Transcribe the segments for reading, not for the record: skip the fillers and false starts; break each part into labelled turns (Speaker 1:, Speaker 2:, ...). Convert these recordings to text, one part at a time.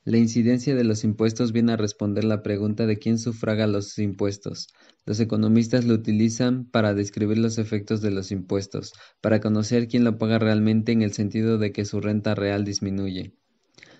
Speaker 1: La incidencia de los impuestos viene a responder la pregunta de quién sufraga los impuestos. Los economistas lo utilizan para describir los efectos de los impuestos, para conocer quién lo paga realmente en el sentido de que su renta real disminuye.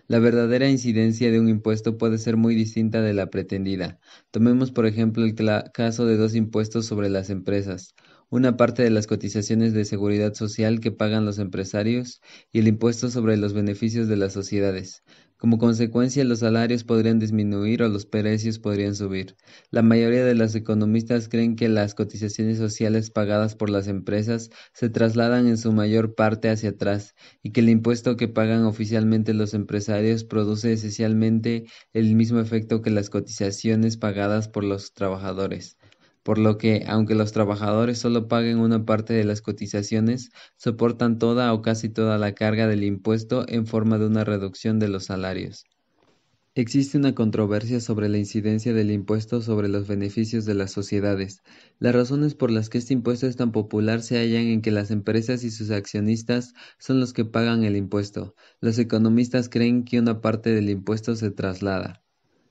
Speaker 1: La verdadera incidencia de un impuesto puede ser muy distinta de la pretendida. Tomemos por ejemplo el caso de dos impuestos sobre las empresas, una parte de las cotizaciones de seguridad social que pagan los empresarios y el impuesto sobre los beneficios de las sociedades. Como consecuencia, los salarios podrían disminuir o los precios podrían subir. La mayoría de los economistas creen que las cotizaciones sociales pagadas por las empresas se trasladan en su mayor parte hacia atrás y que el impuesto que pagan oficialmente los empresarios produce esencialmente el mismo efecto que las cotizaciones pagadas por los trabajadores. Por lo que, aunque los trabajadores solo paguen una parte de las cotizaciones, soportan toda o casi toda la carga del impuesto en forma de una reducción de los salarios. Existe una controversia sobre la incidencia del impuesto sobre los beneficios de las sociedades. Las razones por las que este impuesto es tan popular se hallan en que las empresas y sus accionistas son los que pagan el impuesto. Los economistas creen que una parte del impuesto se traslada.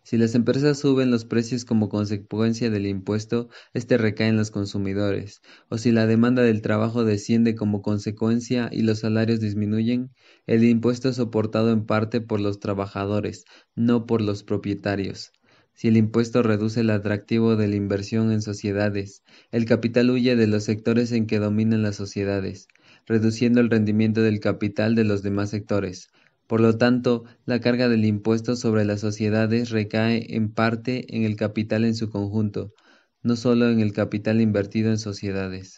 Speaker 1: Si las empresas suben los precios como consecuencia del impuesto, este recae en los consumidores, o si la demanda del trabajo desciende como consecuencia y los salarios disminuyen, el impuesto es soportado en parte por los trabajadores, no por los propietarios. Si el impuesto reduce el atractivo de la inversión en sociedades, el capital huye de los sectores en que dominan las sociedades, reduciendo el rendimiento del capital de los demás sectores. Por lo tanto, la carga del impuesto sobre las sociedades recae en parte en el capital en su conjunto, no solo en el capital invertido en sociedades.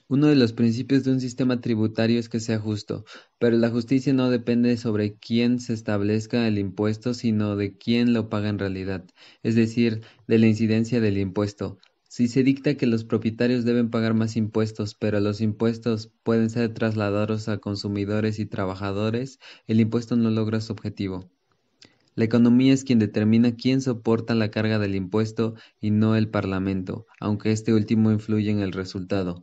Speaker 1: Uno de los principios de un sistema tributario es que sea justo, pero la justicia no depende sobre quién se establezca el impuesto, sino de quién lo paga en realidad, es decir, de la incidencia del impuesto. Si se dicta que los propietarios deben pagar más impuestos, pero los impuestos pueden ser trasladados a consumidores y trabajadores, el impuesto no logra su objetivo. La economía es quien determina quién soporta la carga del impuesto y no el Parlamento, aunque este último influye en el resultado.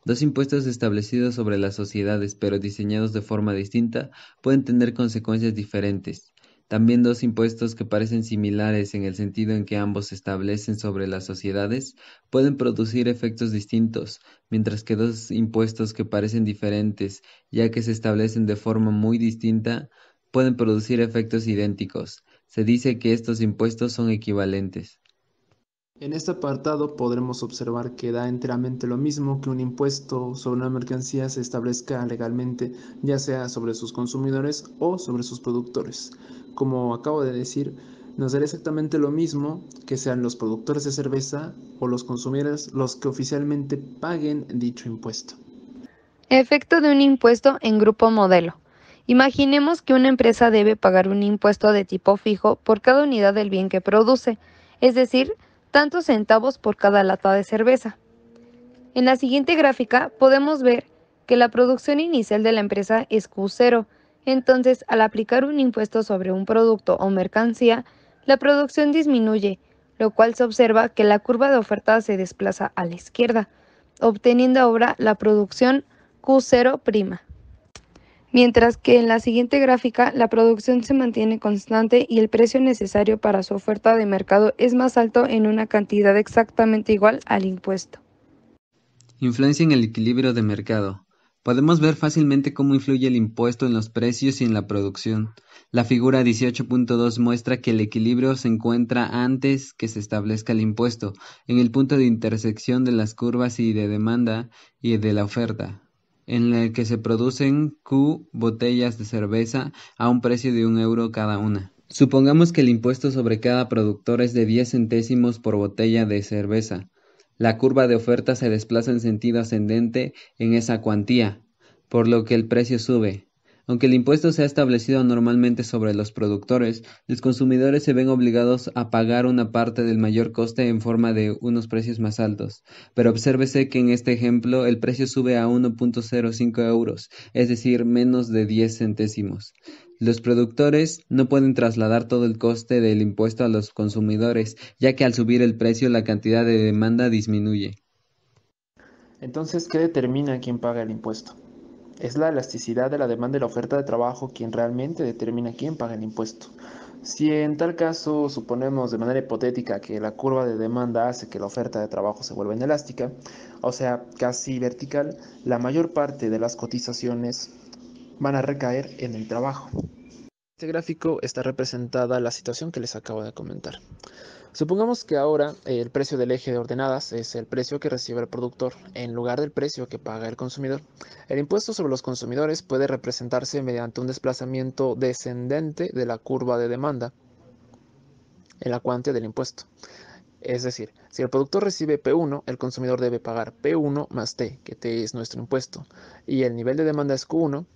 Speaker 1: Dos impuestos establecidos sobre las sociedades, pero diseñados de forma distinta, pueden tener consecuencias diferentes. También dos impuestos que parecen similares en el sentido en que ambos se establecen sobre las sociedades, pueden producir efectos distintos, mientras que dos impuestos que parecen diferentes, ya que se establecen de forma muy distinta, pueden producir efectos idénticos. Se dice que estos impuestos son equivalentes.
Speaker 2: En este apartado podremos observar que da enteramente lo mismo que un impuesto sobre una mercancía se establezca legalmente, ya sea sobre sus consumidores o sobre sus productores. Como acabo de decir, nos dará exactamente lo mismo que sean los productores de cerveza o los consumidores los que oficialmente paguen dicho impuesto.
Speaker 3: Efecto de un impuesto en grupo modelo. Imaginemos que una empresa debe pagar un impuesto de tipo fijo por cada unidad del bien que produce, es decir, tantos centavos por cada lata de cerveza. En la siguiente gráfica podemos ver que la producción inicial de la empresa es Q0, entonces al aplicar un impuesto sobre un producto o mercancía, la producción disminuye, lo cual se observa que la curva de oferta se desplaza a la izquierda, obteniendo ahora la producción Q0'. Mientras que en la siguiente gráfica la producción se mantiene constante y el precio necesario para su oferta de mercado es más alto en una cantidad exactamente igual al impuesto.
Speaker 1: Influencia en el equilibrio de mercado. Podemos ver fácilmente cómo influye el impuesto en los precios y en la producción. La figura 18.2 muestra que el equilibrio se encuentra antes que se establezca el impuesto, en el punto de intersección de las curvas y de demanda y de la oferta, en el que se producen Q botellas de cerveza a un precio de €1 cada una. Supongamos que el impuesto sobre cada productor es de 10 centésimos por botella de cerveza. La curva de oferta se desplaza en sentido ascendente en esa cuantía, por lo que el precio sube. Aunque el impuesto se ha establecido normalmente sobre los productores, los consumidores se ven obligados a pagar una parte del mayor coste en forma de unos precios más altos. Pero obsérvese que en este ejemplo el precio sube a 1.05 euros, es decir, menos de 10 centésimos. Los productores no pueden trasladar todo el coste del impuesto a los consumidores, ya que al subir el precio la cantidad de demanda disminuye.
Speaker 2: Entonces, ¿qué determina quién paga el impuesto? Es la elasticidad de la demanda y la oferta de trabajo quien realmente determina quién paga el impuesto. Si en tal caso suponemos de manera hipotética que la curva de demanda hace que la oferta de trabajo se vuelva inelástica, o sea, casi vertical, la mayor parte de las cotizaciones van a recaer en el trabajo. En este gráfico está representada la situación que les acabo de comentar. Supongamos que ahora el precio del eje de ordenadas es el precio que recibe el productor en lugar del precio que paga el consumidor. El impuesto sobre los consumidores puede representarse mediante un desplazamiento descendente de la curva de demanda en la cuantía del impuesto. Es decir, si el productor recibe P1, el consumidor debe pagar P1 más T, que T es nuestro impuesto, y el nivel de demanda es Q1,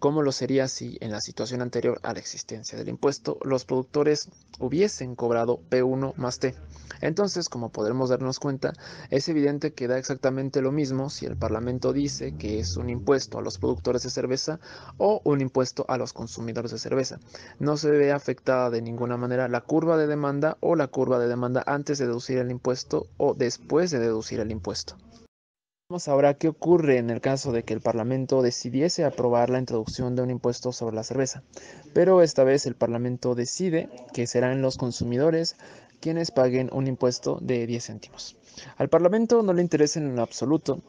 Speaker 2: como lo sería si en la situación anterior a la existencia del impuesto los productores hubiesen cobrado P1 más T. Entonces, como podremos darnos cuenta, es evidente que da exactamente lo mismo si el Parlamento dice que es un impuesto a los productores de cerveza o un impuesto a los consumidores de cerveza. No se ve afectada de ninguna manera la curva de demanda o la curva de demanda antes de deducir el impuesto o después de deducir el impuesto. Vamos ahora qué ocurre en el caso de que el Parlamento decidiese aprobar la introducción de un impuesto sobre la cerveza, pero esta vez el Parlamento decide que serán los consumidores quienes paguen un impuesto de 10 céntimos. Al Parlamento no le interesa en lo absoluto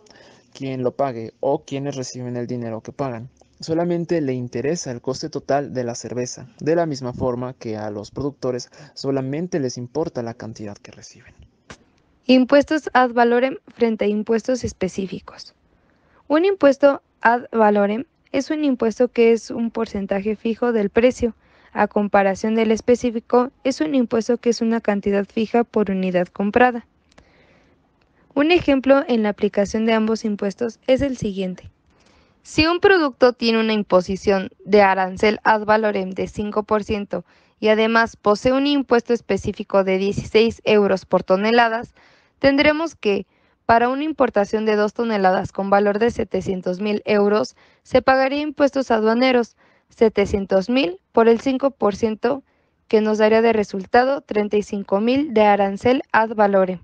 Speaker 2: quién lo pague o quienes reciben el dinero que pagan. Solamente le interesa el coste total de la cerveza, de la misma forma que a los productores solamente les importa la cantidad que reciben.
Speaker 3: Impuestos ad valorem frente a impuestos específicos. Un impuesto ad valorem es un impuesto que es un porcentaje fijo del precio. A comparación del específico, es un impuesto que es una cantidad fija por unidad comprada. Un ejemplo en la aplicación de ambos impuestos es el siguiente. Si un producto tiene una imposición de arancel ad valorem de 5% y además posee un impuesto específico de 16 euros por toneladas, tendremos que, para una importación de 2 toneladas con valor de 700.000 euros, se pagaría impuestos aduaneros 700.000 por el 5%, que nos daría de resultado 35.000 de arancel ad valorem.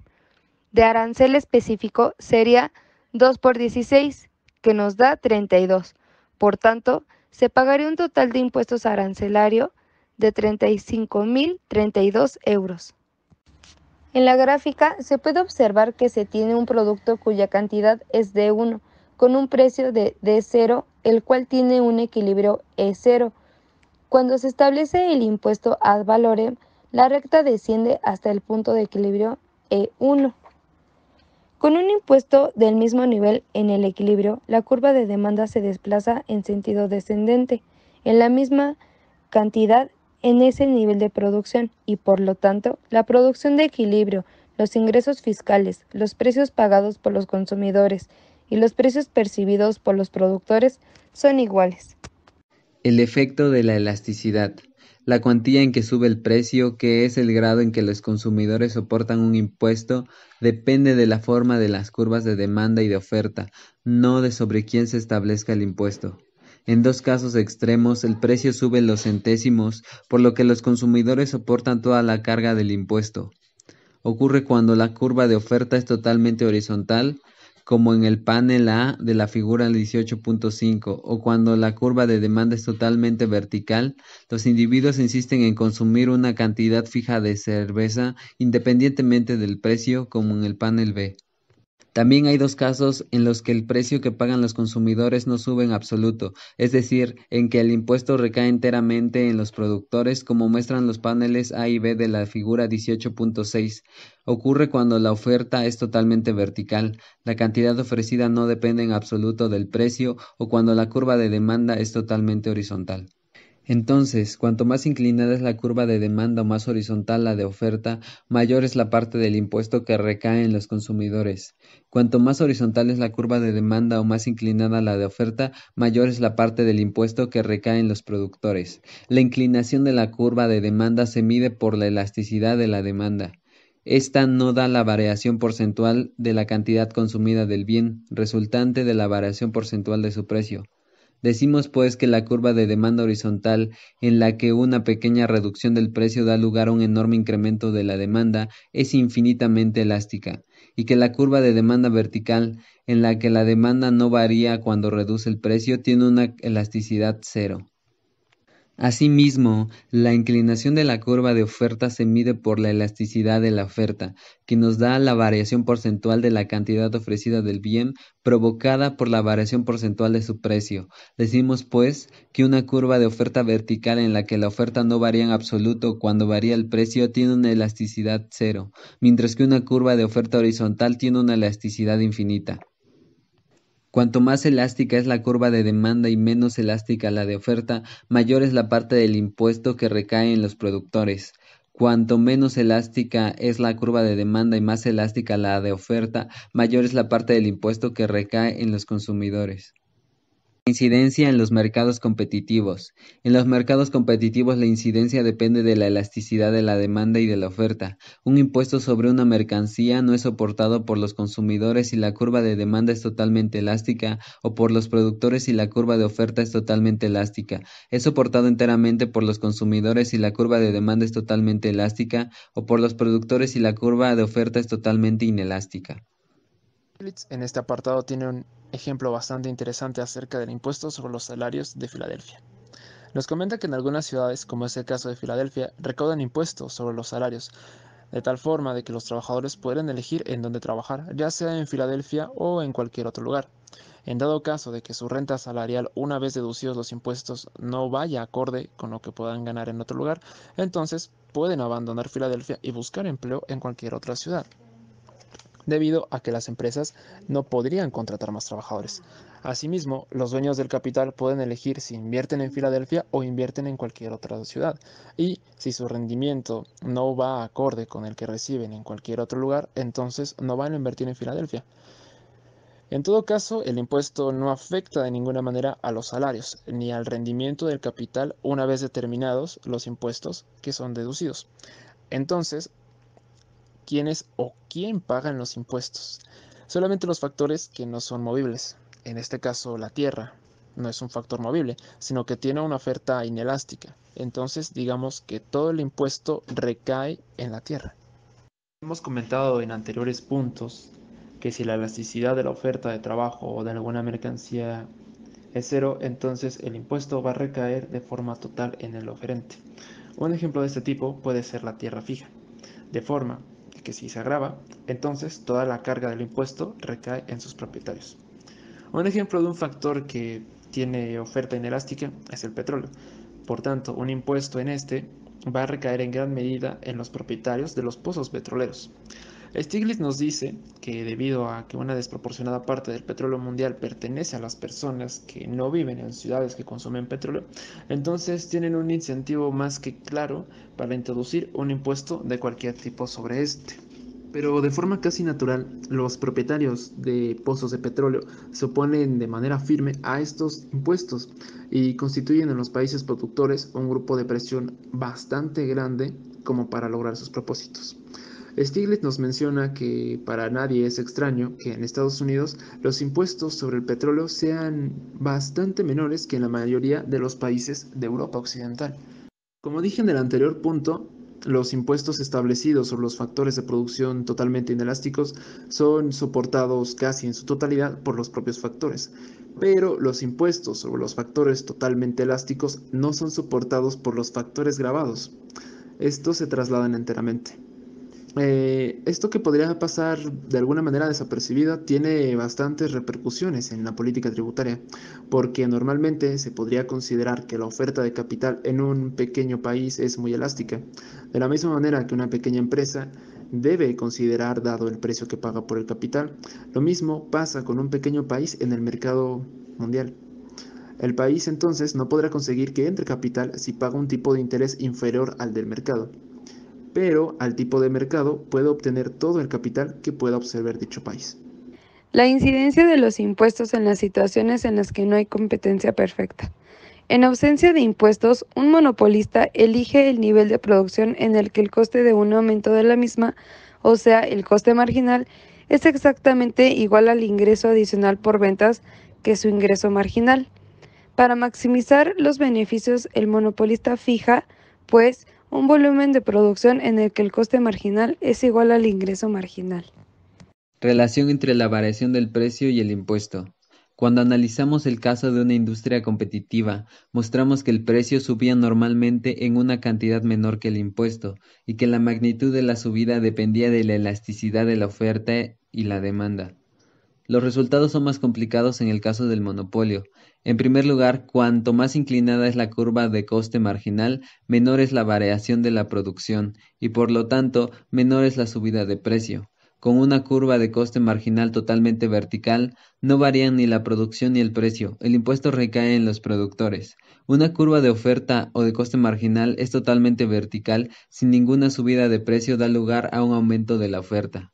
Speaker 3: De arancel específico sería 2 por 16, que nos da 32. Por tanto, se pagaría un total de impuestos arancelario de 35.032 euros. En la gráfica se puede observar que se tiene un producto cuya cantidad es D1, con un precio de D0, el cual tiene un equilibrio E0. Cuando se establece el impuesto ad valorem, la recta desciende hasta el punto de equilibrio E1. Con un impuesto del mismo nivel en el equilibrio, la curva de demanda se desplaza en sentido descendente, en la misma cantidad en ese nivel de producción y por lo tanto, la producción de equilibrio, los ingresos fiscales, los precios pagados por los consumidores y los precios percibidos por los productores son iguales.
Speaker 1: El efecto de la elasticidad. La cuantía en que sube el precio, que es el grado en que los consumidores soportan un impuesto, depende de la forma de las curvas de demanda y de oferta, no de sobre quién se establezca el impuesto. En dos casos extremos, el precio sube los centésimos, por lo que los consumidores soportan toda la carga del impuesto. Ocurre cuando la curva de oferta es totalmente horizontal, como en el panel A de la figura 18.5, o cuando la curva de demanda es totalmente vertical, los individuos insisten en consumir una cantidad fija de cerveza independientemente del precio, como en el panel B. También hay dos casos en los que el precio que pagan los consumidores no sube en absoluto, es decir, en que el impuesto recae enteramente en los productores, como muestran los paneles A y B de la figura 18.6. Ocurre cuando la oferta es totalmente vertical, la cantidad ofrecida no depende en absoluto del precio, o cuando la curva de demanda es totalmente horizontal. Entonces, cuanto más inclinada es la curva de demanda o más horizontal la de oferta, mayor es la parte del impuesto que recae en los consumidores. Cuanto más horizontal es la curva de demanda o más inclinada la de oferta, mayor es la parte del impuesto que recae en los productores. La inclinación de la curva de demanda se mide por la elasticidad de la demanda. Esta no da la variación porcentual de la cantidad consumida del bien, resultante de la variación porcentual de su precio. Decimos pues que la curva de demanda horizontal, en la que una pequeña reducción del precio da lugar a un enorme incremento de la demanda, es infinitamente elástica, y que la curva de demanda vertical, en la que la demanda no varía cuando reduce el precio, tiene una elasticidad cero. Asimismo, la inclinación de la curva de oferta se mide por la elasticidad de la oferta, que nos da la variación porcentual de la cantidad ofrecida del bien provocada por la variación porcentual de su precio. Decimos, pues, que una curva de oferta vertical en la que la oferta no varía en absoluto cuando varía el precio tiene una elasticidad cero, mientras que una curva de oferta horizontal tiene una elasticidad infinita. Cuanto más elástica es la curva de demanda y menos elástica la de oferta, mayor es la parte del impuesto que recae en los productores. Cuanto menos elástica es la curva de demanda y más elástica la de oferta, mayor es la parte del impuesto que recae en los consumidores. Incidencia en los mercados competitivos. En los mercados competitivos la incidencia depende de la elasticidad de la demanda y de la oferta. Un impuesto sobre una mercancía no es soportado por los consumidores si la curva de demanda es totalmente elástica, o por los productores si la curva de oferta es totalmente elástica. Es soportado enteramente por los consumidores si la curva de demanda es totalmente elástica, o por los productores si la curva de oferta es totalmente inelástica.
Speaker 2: En este apartado tiene un ejemplo bastante interesante acerca del impuesto sobre los salarios de Filadelfia. Nos comenta que en algunas ciudades, como es el caso de Filadelfia, recaudan impuestos sobre los salarios, de tal forma de que los trabajadores pueden elegir en dónde trabajar, ya sea en Filadelfia o en cualquier otro lugar. En dado caso de que su renta salarial, una vez deducidos los impuestos, no vaya acorde con lo que puedan ganar en otro lugar, entonces pueden abandonar Filadelfia y buscar empleo en cualquier otra ciudad, debido a que las empresas no podrían contratar más trabajadores. Asimismo, los dueños del capital pueden elegir si invierten en Filadelfia o invierten en cualquier otra ciudad, y si su rendimiento no va acorde con el que reciben en cualquier otro lugar, entonces no van a invertir en Filadelfia. En todo caso, el impuesto no afecta de ninguna manera a los salarios, ni al rendimiento del capital una vez determinados los impuestos que son deducidos. Entonces, ¿quiénes o quién pagan los impuestos? Solamente los factores que no son movibles. En este caso, la tierra no es un factor movible, sino que tiene una oferta inelástica. Entonces, digamos que todo el impuesto recae en la tierra. Hemos comentado en anteriores puntos que si la elasticidad de la oferta de trabajo o de alguna mercancía es cero, entonces el impuesto va a recaer de forma total en el oferente. Un ejemplo de este tipo puede ser la tierra fija, de forma que si se agrava, entonces toda la carga del impuesto recae en sus propietarios. Un ejemplo de un factor que tiene oferta inelástica es el petróleo. Por tanto, un impuesto en este va a recaer en gran medida en los propietarios de los pozos petroleros. Stiglitz nos dice que debido a que una desproporcionada parte del petróleo mundial pertenece a las personas que no viven en ciudades que consumen petróleo, entonces tienen un incentivo más que claro para introducir un impuesto de cualquier tipo sobre este. Pero de forma casi natural, los propietarios de pozos de petróleo se oponen de manera firme a estos impuestos y constituyen en los países productores un grupo de presión bastante grande como para lograr sus propósitos. Stiglitz nos menciona que para nadie es extraño que en Estados Unidos los impuestos sobre el petróleo sean bastante menores que en la mayoría de los países de Europa Occidental. Como dije en el anterior punto, los impuestos establecidos sobre los factores de producción totalmente inelásticos son soportados casi en su totalidad por los propios factores, pero los impuestos sobre los factores totalmente elásticos no son soportados por los factores gravados. Estos se trasladan enteramente. Esto que podría pasar de alguna manera desapercibida tiene bastantes repercusiones en la política tributaria, porque normalmente se podría considerar que la oferta de capital en un pequeño país es muy elástica, de la misma manera que una pequeña empresa debe considerar dado el precio que paga por el capital. Lo mismo pasa con un pequeño país en el mercado mundial. El país entonces no podrá conseguir que entre capital si paga un tipo de interés inferior al del mercado, pero al tipo de mercado puede obtener todo el capital que pueda absorber dicho país.
Speaker 3: La incidencia de los impuestos en las situaciones en las que no hay competencia perfecta. En ausencia de impuestos, un monopolista elige el nivel de producción en el que el coste de un aumento de la misma, o sea, el coste marginal, es exactamente igual al ingreso adicional por ventas que su ingreso marginal. Para maximizar los beneficios, el monopolista fija, pues, un volumen de producción en el que el coste marginal es igual al ingreso marginal.
Speaker 1: Relación entre la variación del precio y el impuesto. Cuando analizamos el caso de una industria competitiva, mostramos que el precio subía normalmente en una cantidad menor que el impuesto, y que la magnitud de la subida dependía de la elasticidad de la oferta y la demanda. Los resultados son más complicados en el caso del monopolio. En primer lugar, cuanto más inclinada es la curva de coste marginal, menor es la variación de la producción, y por lo tanto, menor es la subida de precio. Con una curva de coste marginal totalmente vertical, no varían ni la producción ni el precio, el impuesto recae en los productores. Una curva de oferta o de coste marginal es totalmente vertical, sin ninguna subida de precio da lugar a un aumento de la oferta.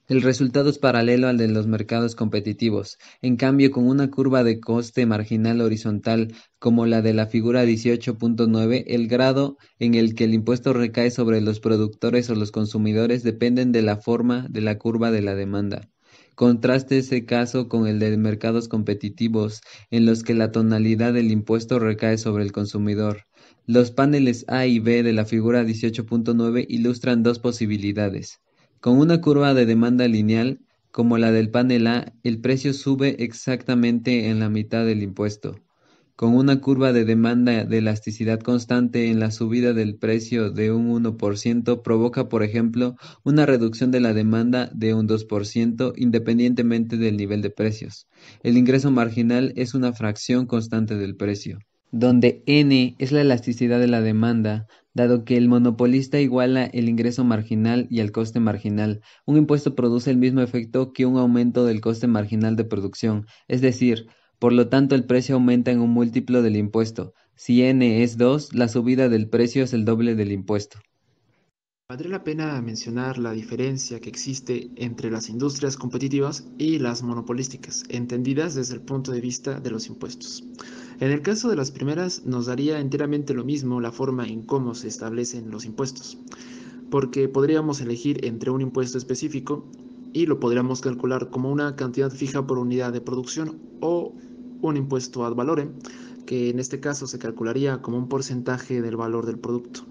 Speaker 1: El resultado es paralelo al de los mercados competitivos. En cambio, con una curva de coste marginal horizontal como la de la figura 18.9, el grado en el que el impuesto recae sobre los productores o los consumidores dependen de la forma de la curva de la demanda. Contraste ese caso con el de mercados competitivos, en los que la tonalidad del impuesto recae sobre el consumidor. Los paneles A y B de la figura 18.9 ilustran dos posibilidades. Con una curva de demanda lineal, como la del panel A, el precio sube exactamente en la mitad del impuesto. Con una curva de demanda de elasticidad constante en la subida del precio de un 1% provoca, por ejemplo, una reducción de la demanda de un 2% independientemente del nivel de precios. El ingreso marginal es una fracción constante del precio, donde N es la elasticidad de la demanda, dado que el monopolista iguala el ingreso marginal y el coste marginal. Un impuesto produce el mismo efecto que un aumento del coste marginal de producción, es decir, por lo tanto el precio aumenta en un múltiplo del impuesto. Si N es 2, la subida del precio es el doble del impuesto.
Speaker 2: Valdría la pena mencionar la diferencia que existe entre las industrias competitivas y las monopolísticas, entendidas desde el punto de vista de los impuestos. En el caso de las primeras, nos daría enteramente lo mismo la forma en cómo se establecen los impuestos, porque podríamos elegir entre un impuesto específico y lo podríamos calcular como una cantidad fija por unidad de producción o un impuesto ad valorem, que en este caso se calcularía como un porcentaje del valor del producto.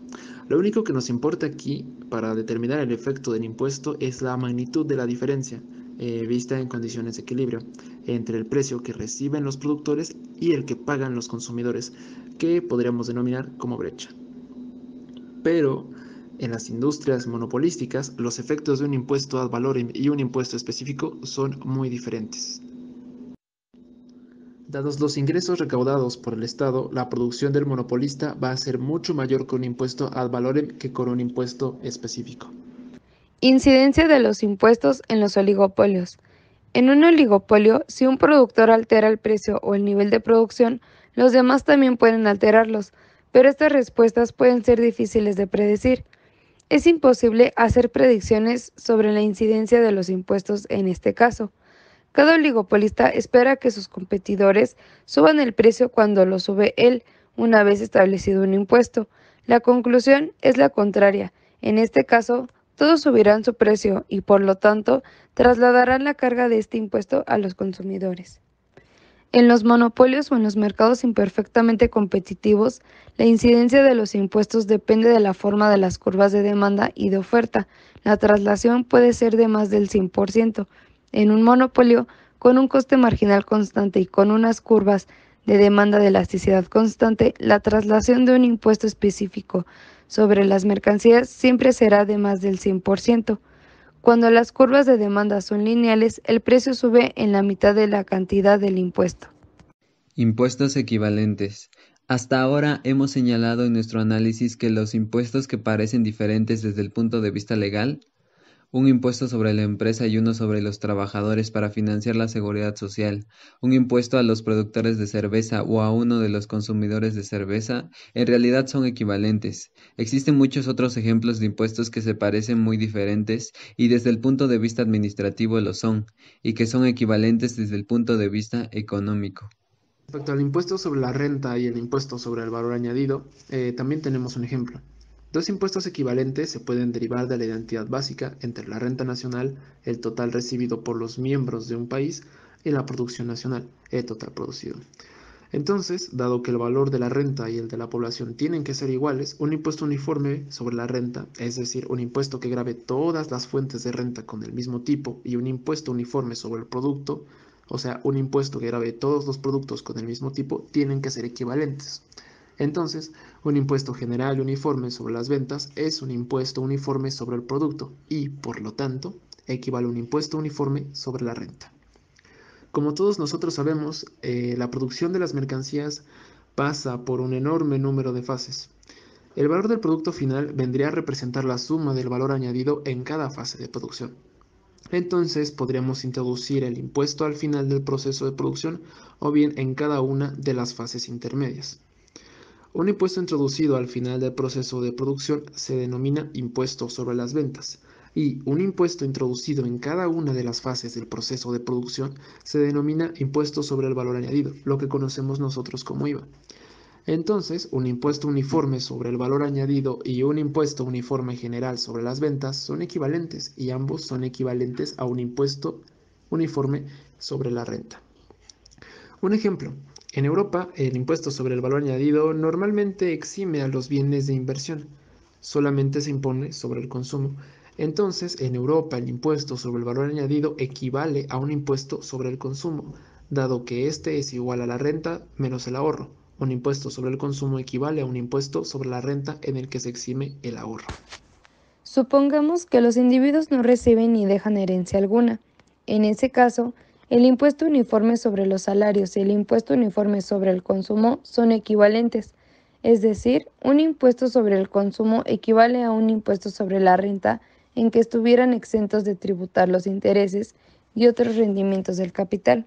Speaker 2: Lo único que nos importa aquí para determinar el efecto del impuesto es la magnitud de la diferencia, vista en condiciones de equilibrio, entre el precio que reciben los productores y el que pagan los consumidores, que podríamos denominar como brecha. Pero en las industrias monopolísticas, los efectos de un impuesto ad valorem y un impuesto específico son muy diferentes. Dados los ingresos recaudados por el Estado, la producción del monopolista va a ser mucho mayor con un impuesto ad valorem que con un impuesto específico.
Speaker 3: Incidencia de los impuestos en los oligopolios. En un oligopolio, si un productor altera el precio o el nivel de producción, los demás también pueden alterarlos, pero estas respuestas pueden ser difíciles de predecir. Es imposible hacer predicciones sobre la incidencia de los impuestos en este caso. Cada oligopolista espera que sus competidores suban el precio cuando lo sube él, una vez establecido un impuesto. La conclusión es la contraria. En este caso, todos subirán su precio y, por lo tanto, trasladarán la carga de este impuesto a los consumidores. En los monopolios o en los mercados imperfectamente competitivos, la incidencia de los impuestos depende de la forma de las curvas de demanda y de oferta. La traslación puede ser de más del 100%. En un monopolio, con un coste marginal constante y con unas curvas de demanda de elasticidad constante, la traslación de un impuesto específico sobre las mercancías siempre será de más del 100%. Cuando las curvas de demanda son lineales, el precio sube en la mitad de la cantidad del impuesto.
Speaker 1: Impuestos equivalentes. Hasta ahora hemos señalado en nuestro análisis que los impuestos que parecen diferentes desde el punto de vista legal, un impuesto sobre la empresa y uno sobre los trabajadores para financiar la seguridad social, un impuesto a los productores de cerveza o a uno de los consumidores de cerveza, en realidad son equivalentes. Existen muchos otros ejemplos de impuestos que se parecen muy diferentes y desde el punto de vista administrativo lo son, y que son equivalentes desde el punto de vista económico.
Speaker 2: Respecto al impuesto sobre la renta y el impuesto sobre el valor añadido, también tenemos un ejemplo. Dos impuestos equivalentes se pueden derivar de la identidad básica entre la renta nacional, el total recibido por los miembros de un país, y la producción nacional, el total producido. Entonces, dado que el valor de la renta y el de la población tienen que ser iguales, un impuesto uniforme sobre la renta, es decir, un impuesto que grave todas las fuentes de renta con el mismo tipo, y un impuesto uniforme sobre el producto, o sea, un impuesto que grave todos los productos con el mismo tipo, tienen que ser equivalentes. Entonces, un impuesto general y uniforme sobre las ventas es un impuesto uniforme sobre el producto y, por lo tanto, equivale a un impuesto uniforme sobre la renta. Como todos nosotros sabemos, la producción de las mercancías pasa por un enorme número de fases. El valor del producto final vendría a representar la suma del valor añadido en cada fase de producción. Entonces podríamos introducir el impuesto al final del proceso de producción o bien en cada una de las fases intermedias. Un impuesto introducido al final del proceso de producción se denomina impuesto sobre las ventas y un impuesto introducido en cada una de las fases del proceso de producción se denomina impuesto sobre el valor añadido, lo que conocemos nosotros como IVA. Entonces, un impuesto uniforme sobre el valor añadido y un impuesto uniforme general sobre las ventas son equivalentes y ambos son equivalentes a un impuesto uniforme sobre la renta. Un ejemplo, en Europa el impuesto sobre el valor añadido normalmente exime a los bienes de inversión, solamente se impone sobre el consumo. Entonces, en Europa el impuesto sobre el valor añadido equivale a un impuesto sobre el consumo, dado que este es igual a la renta menos el ahorro. Un impuesto sobre el consumo equivale a un impuesto sobre la renta en el que se exime el ahorro.
Speaker 3: Supongamos que los individuos no reciben ni dejan herencia alguna. En ese caso, el impuesto uniforme sobre los salarios y el impuesto uniforme sobre el consumo son equivalentes. Es decir, un impuesto sobre el consumo equivale a un impuesto sobre la renta en que estuvieran exentos de tributar los intereses y otros rendimientos del capital.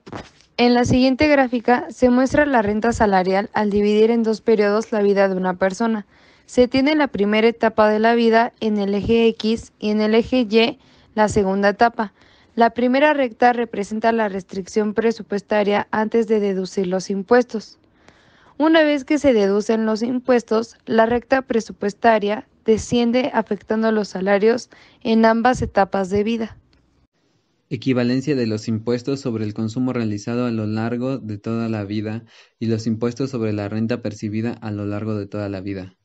Speaker 3: En la siguiente gráfica se muestra la renta salarial al dividir en dos periodos la vida de una persona. Se tiene la primera etapa de la vida en el eje X y en el eje Y la segunda etapa. La primera recta representa la restricción presupuestaria antes de deducir los impuestos. Una vez que se deducen los impuestos, la recta presupuestaria desciende afectando los salarios en ambas etapas de vida.
Speaker 1: Equivalencia de los impuestos sobre el consumo realizado a lo largo de toda la vida y los impuestos sobre la renta percibida a lo largo de toda la vida.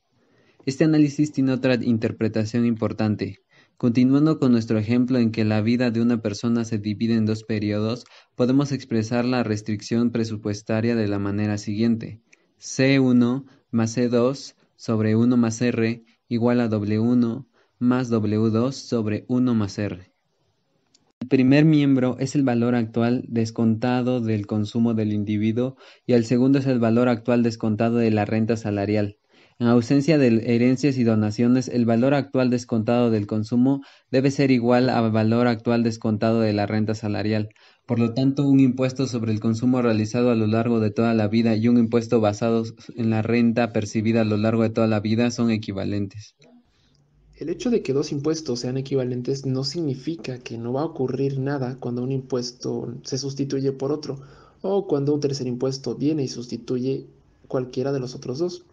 Speaker 1: Este análisis tiene otra interpretación importante. Continuando con nuestro ejemplo en que la vida de una persona se divide en dos periodos, podemos expresar la restricción presupuestaria de la manera siguiente. C1 más C2 sobre 1 más R igual a W1 más W2 sobre 1 más R. El primer miembro es el valor actual descontado del consumo del individuo y el segundo es el valor actual descontado de la renta salarial. En ausencia de herencias y donaciones, el valor actual descontado del consumo debe ser igual al valor actual descontado de la renta salarial. Por lo tanto, un impuesto sobre el consumo realizado a lo largo de toda la vida y un impuesto basado en la renta percibida a lo largo de toda la vida son equivalentes.
Speaker 2: El hecho de que dos impuestos sean equivalentes no significa que no va a ocurrir nada cuando un impuesto se sustituye por otro o cuando un tercer impuesto viene y sustituye cualquiera de los otros dos.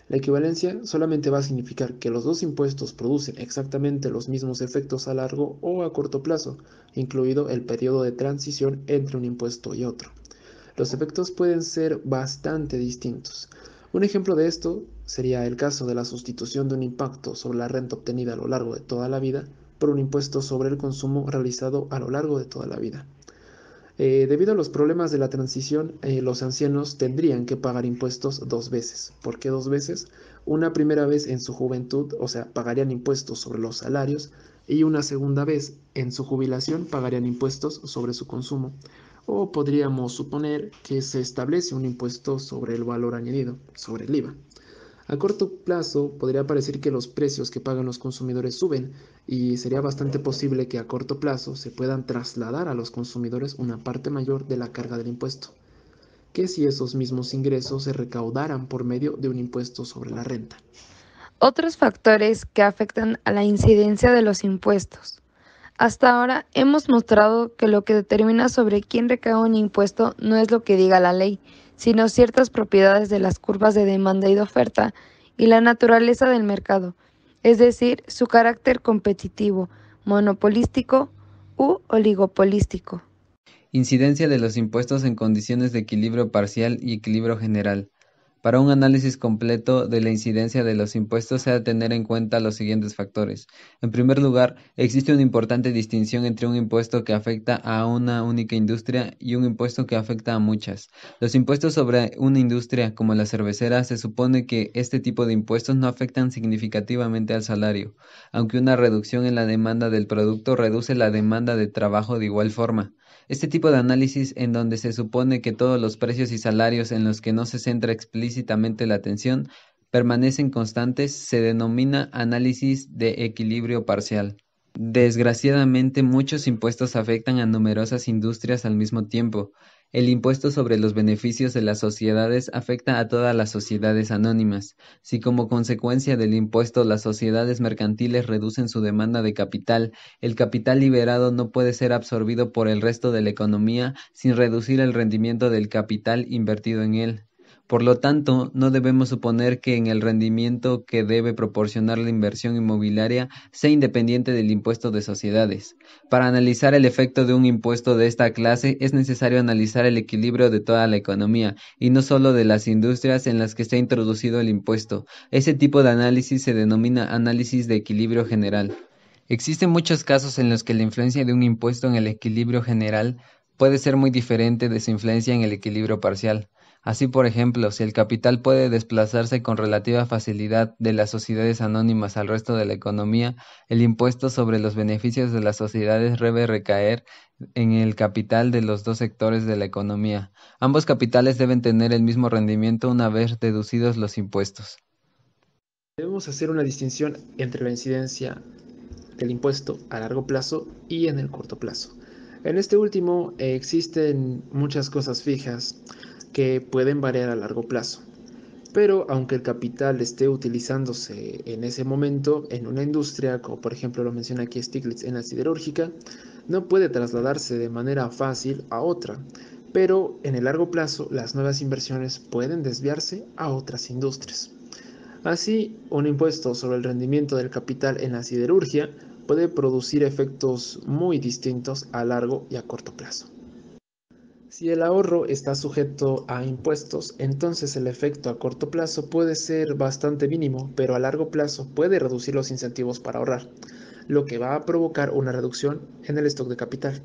Speaker 2: La equivalencia solamente va a significar que los dos impuestos producen exactamente los mismos efectos a largo o a corto plazo, incluido el periodo de transición entre un impuesto y otro. Los efectos pueden ser bastante distintos. Un ejemplo de esto sería el caso de la sustitución de un impacto sobre la renta obtenida a lo largo de toda la vida por un impuesto sobre el consumo realizado a lo largo de toda la vida. Debido a los problemas de la transición, los ancianos tendrían que pagar impuestos dos veces. ¿Por qué dos veces? Una primera vez en su juventud, o sea, pagarían impuestos sobre los salarios, y una segunda vez en su jubilación pagarían impuestos sobre su consumo. O podríamos suponer que se establece un impuesto sobre el valor añadido, sobre el IVA. A corto plazo podría parecer que los precios que pagan los consumidores suben y sería bastante posible que a corto plazo se puedan trasladar a los consumidores una parte mayor de la carga del impuesto, que si esos mismos ingresos se recaudaran por medio de un impuesto sobre la renta.
Speaker 3: Otros factores que afectan a la incidencia de los impuestos. Hasta ahora hemos mostrado que lo que determina sobre quién recae un impuesto no es lo que diga la ley, sino ciertas propiedades de las curvas de demanda y de oferta y la naturaleza del mercado, es decir, su carácter competitivo, monopolístico u oligopolístico.
Speaker 1: Incidencia de los impuestos en condiciones de equilibrio parcial y equilibrio general. Para un análisis completo de la incidencia de los impuestos se ha de tener en cuenta los siguientes factores. En primer lugar, existe una importante distinción entre un impuesto que afecta a una única industria y un impuesto que afecta a muchas. Los impuestos sobre una industria, como la cervecera, se supone que este tipo de impuestos no afectan significativamente al salario, aunque una reducción en la demanda del producto reduce la demanda de trabajo de igual forma. Este tipo de análisis, en donde se supone que todos los precios y salarios en los que no se centra explícitamente la atención permanecen constantes, se denomina análisis de equilibrio parcial. Desgraciadamente, muchos impuestos afectan a numerosas industrias al mismo tiempo. El impuesto sobre los beneficios de las sociedades afecta a todas las sociedades anónimas. Si como consecuencia del impuesto las sociedades mercantiles reducen su demanda de capital, el capital liberado no puede ser absorbido por el resto de la economía sin reducir el rendimiento del capital invertido en él. Por lo tanto, no debemos suponer que en el rendimiento que debe proporcionar la inversión inmobiliaria sea independiente del impuesto de sociedades. Para analizar el efecto de un impuesto de esta clase es necesario analizar el equilibrio de toda la economía y no solo de las industrias en las que está introducido el impuesto. Ese tipo de análisis se denomina análisis de equilibrio general. Existen muchos casos en los que la influencia de un impuesto en el equilibrio general puede ser muy diferente de su influencia en el equilibrio parcial. Así, por ejemplo, si el capital puede desplazarse con relativa facilidad de las sociedades anónimas al resto de la economía, el impuesto sobre los beneficios de las sociedades debe recaer en el capital de los dos sectores de la economía. Ambos capitales deben tener el mismo rendimiento una vez deducidos los impuestos.
Speaker 2: Debemos hacer una distinción entre la incidencia del impuesto a largo plazo y en el corto plazo. En este último existen muchas cosas fijas que pueden variar a largo plazo, pero aunque el capital esté utilizándose en ese momento en una industria, como por ejemplo lo menciona aquí Stiglitz en la siderúrgica, no puede trasladarse de manera fácil a otra, pero en el largo plazo las nuevas inversiones pueden desviarse a otras industrias. Así, un impuesto sobre el rendimiento del capital en la siderurgia puede producir efectos muy distintos a largo y a corto plazo. Si el ahorro está sujeto a impuestos, entonces el efecto a corto plazo puede ser bastante mínimo, pero a largo plazo puede reducir los incentivos para ahorrar, lo que va a provocar una reducción en el stock de capital.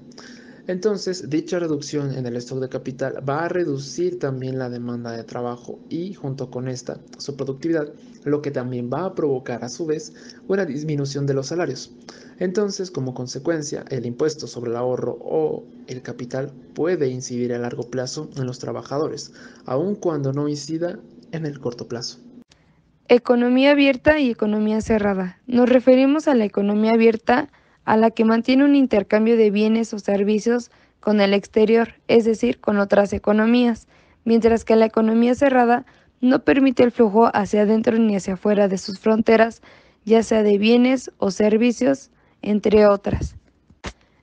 Speaker 2: Entonces, dicha reducción en el stock de capital va a reducir también la demanda de trabajo y, junto con esta, su productividad, lo que también va a provocar a su vez una disminución de los salarios. Entonces, como consecuencia, el impuesto sobre el ahorro o el capital puede incidir a largo plazo en los trabajadores, aun cuando no incida en el corto plazo.
Speaker 3: Economía abierta y economía cerrada. Nos referimos a la economía abierta a la que mantiene un intercambio de bienes o servicios con el exterior, es decir, con otras economías, mientras que la economía cerrada no permite el flujo hacia adentro ni hacia afuera de sus fronteras, ya sea de bienes o servicios, entre otras.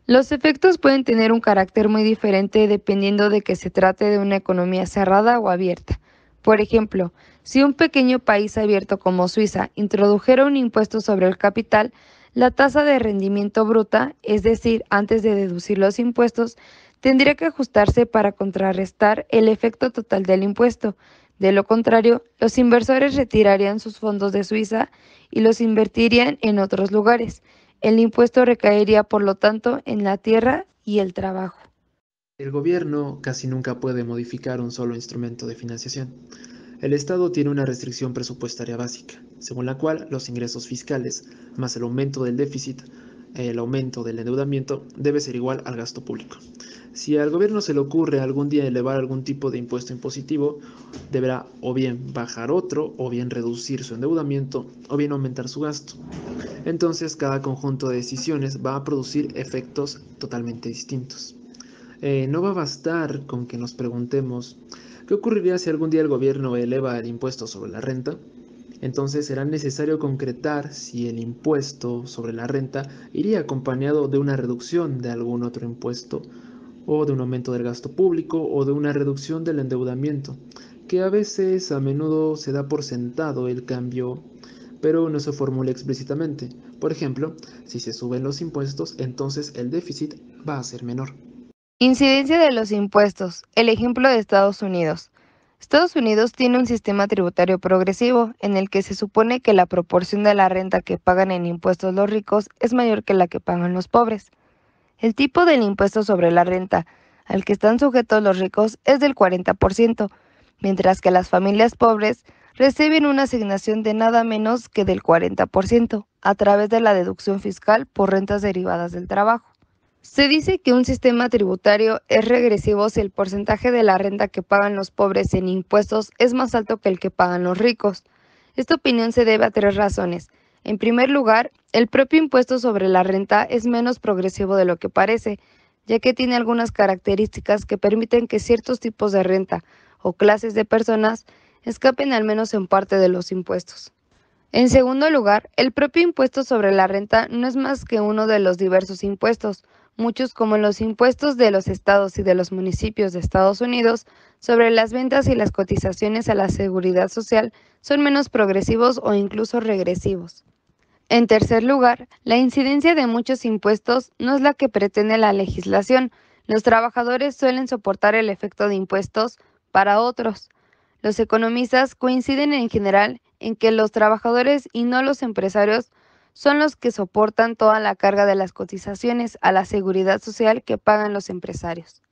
Speaker 3: Los efectos pueden tener un carácter muy diferente dependiendo de que se trate de una economía cerrada o abierta. Por ejemplo, si un pequeño país abierto como Suiza introdujera un impuesto sobre el capital, la tasa de rendimiento bruta, es decir, antes de deducir los impuestos, tendría que ajustarse para contrarrestar el efecto total del impuesto. De lo contrario, los inversores retirarían sus fondos de Suiza y los invertirían en otros lugares. El impuesto recaería, por lo tanto, en la tierra y el trabajo.
Speaker 2: El gobierno casi nunca puede modificar un solo instrumento de financiación. El Estado tiene una restricción presupuestaria básica, según la cual los ingresos fiscales, más el aumento del déficit, el aumento del endeudamiento, debe ser igual al gasto público. Si al gobierno se le ocurre algún día elevar algún tipo de impuesto impositivo, deberá o bien bajar otro, o bien reducir su endeudamiento, o bien aumentar su gasto. Entonces, cada conjunto de decisiones va a producir efectos totalmente distintos. No va a bastar con que nos preguntemos ¿qué ocurriría si algún día el gobierno eleva el impuesto sobre la renta? Entonces será necesario concretar si el impuesto sobre la renta iría acompañado de una reducción de algún otro impuesto, o de un aumento del gasto público, o de una reducción del endeudamiento, que a menudo se da por sentado el cambio, pero no se formula explícitamente. Por ejemplo, si se suben los impuestos, entonces el déficit va a ser menor.
Speaker 3: Incidencia de los impuestos. El ejemplo de Estados Unidos. Estados Unidos tiene un sistema tributario progresivo en el que se supone que la proporción de la renta que pagan en impuestos los ricos es mayor que la que pagan los pobres. El tipo del impuesto sobre la renta al que están sujetos los ricos es del 40%, mientras que las familias pobres reciben una asignación de nada menos que del 40% a través de la deducción fiscal por rentas derivadas del trabajo. Se dice que un sistema tributario es regresivo si el porcentaje de la renta que pagan los pobres en impuestos es más alto que el que pagan los ricos. Esta opinión se debe a tres razones. En primer lugar, el propio impuesto sobre la renta es menos progresivo de lo que parece, ya que tiene algunas características que permiten que ciertos tipos de renta o clases de personas escapen al menos en parte de los impuestos. En segundo lugar, el propio impuesto sobre la renta no es más que uno de los diversos impuestos, muchos como los impuestos de los estados y de los municipios de Estados Unidos sobre las ventas y las cotizaciones a la seguridad social son menos progresivos o incluso regresivos. En tercer lugar, la incidencia de muchos impuestos no es la que pretende la legislación. Los trabajadores suelen soportar el efecto de impuestos para otros. Los economistas coinciden en general en que los trabajadores y no los empresarios son los que soportan toda la carga de las cotizaciones a la seguridad social que pagan los empresarios.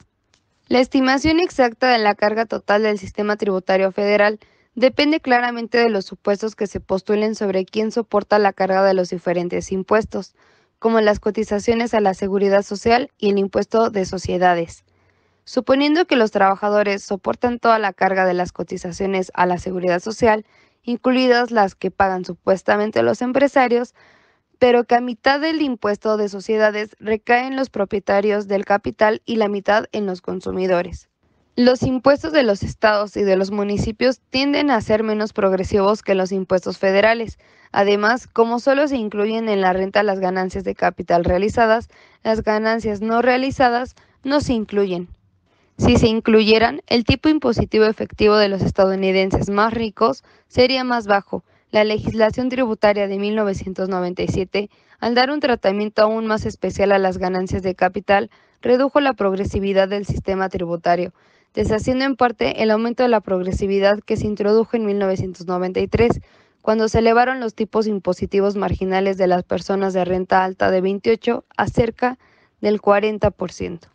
Speaker 3: La estimación exacta de la carga total del sistema tributario federal depende claramente de los supuestos que se postulen sobre quién soporta la carga de los diferentes impuestos, como las cotizaciones a la seguridad social y el impuesto de sociedades. Suponiendo que los trabajadores soportan toda la carga de las cotizaciones a la seguridad social, incluidas las que pagan supuestamente los empresarios, pero que a mitad del impuesto de sociedades recae en los propietarios del capital y la mitad en los consumidores. Los impuestos de los estados y de los municipios tienden a ser menos progresivos que los impuestos federales. Además, como solo se incluyen en la renta las ganancias de capital realizadas, las ganancias no realizadas no se incluyen. Si se incluyeran, el tipo impositivo efectivo de los estadounidenses más ricos sería más bajo. La legislación tributaria de 1997, al dar un tratamiento aún más especial a las ganancias de capital, redujo la progresividad del sistema tributario, deshaciendo en parte el aumento de la progresividad que se introdujo en 1993, cuando se elevaron los tipos impositivos marginales de las personas de renta alta de 28 a cerca del 40%.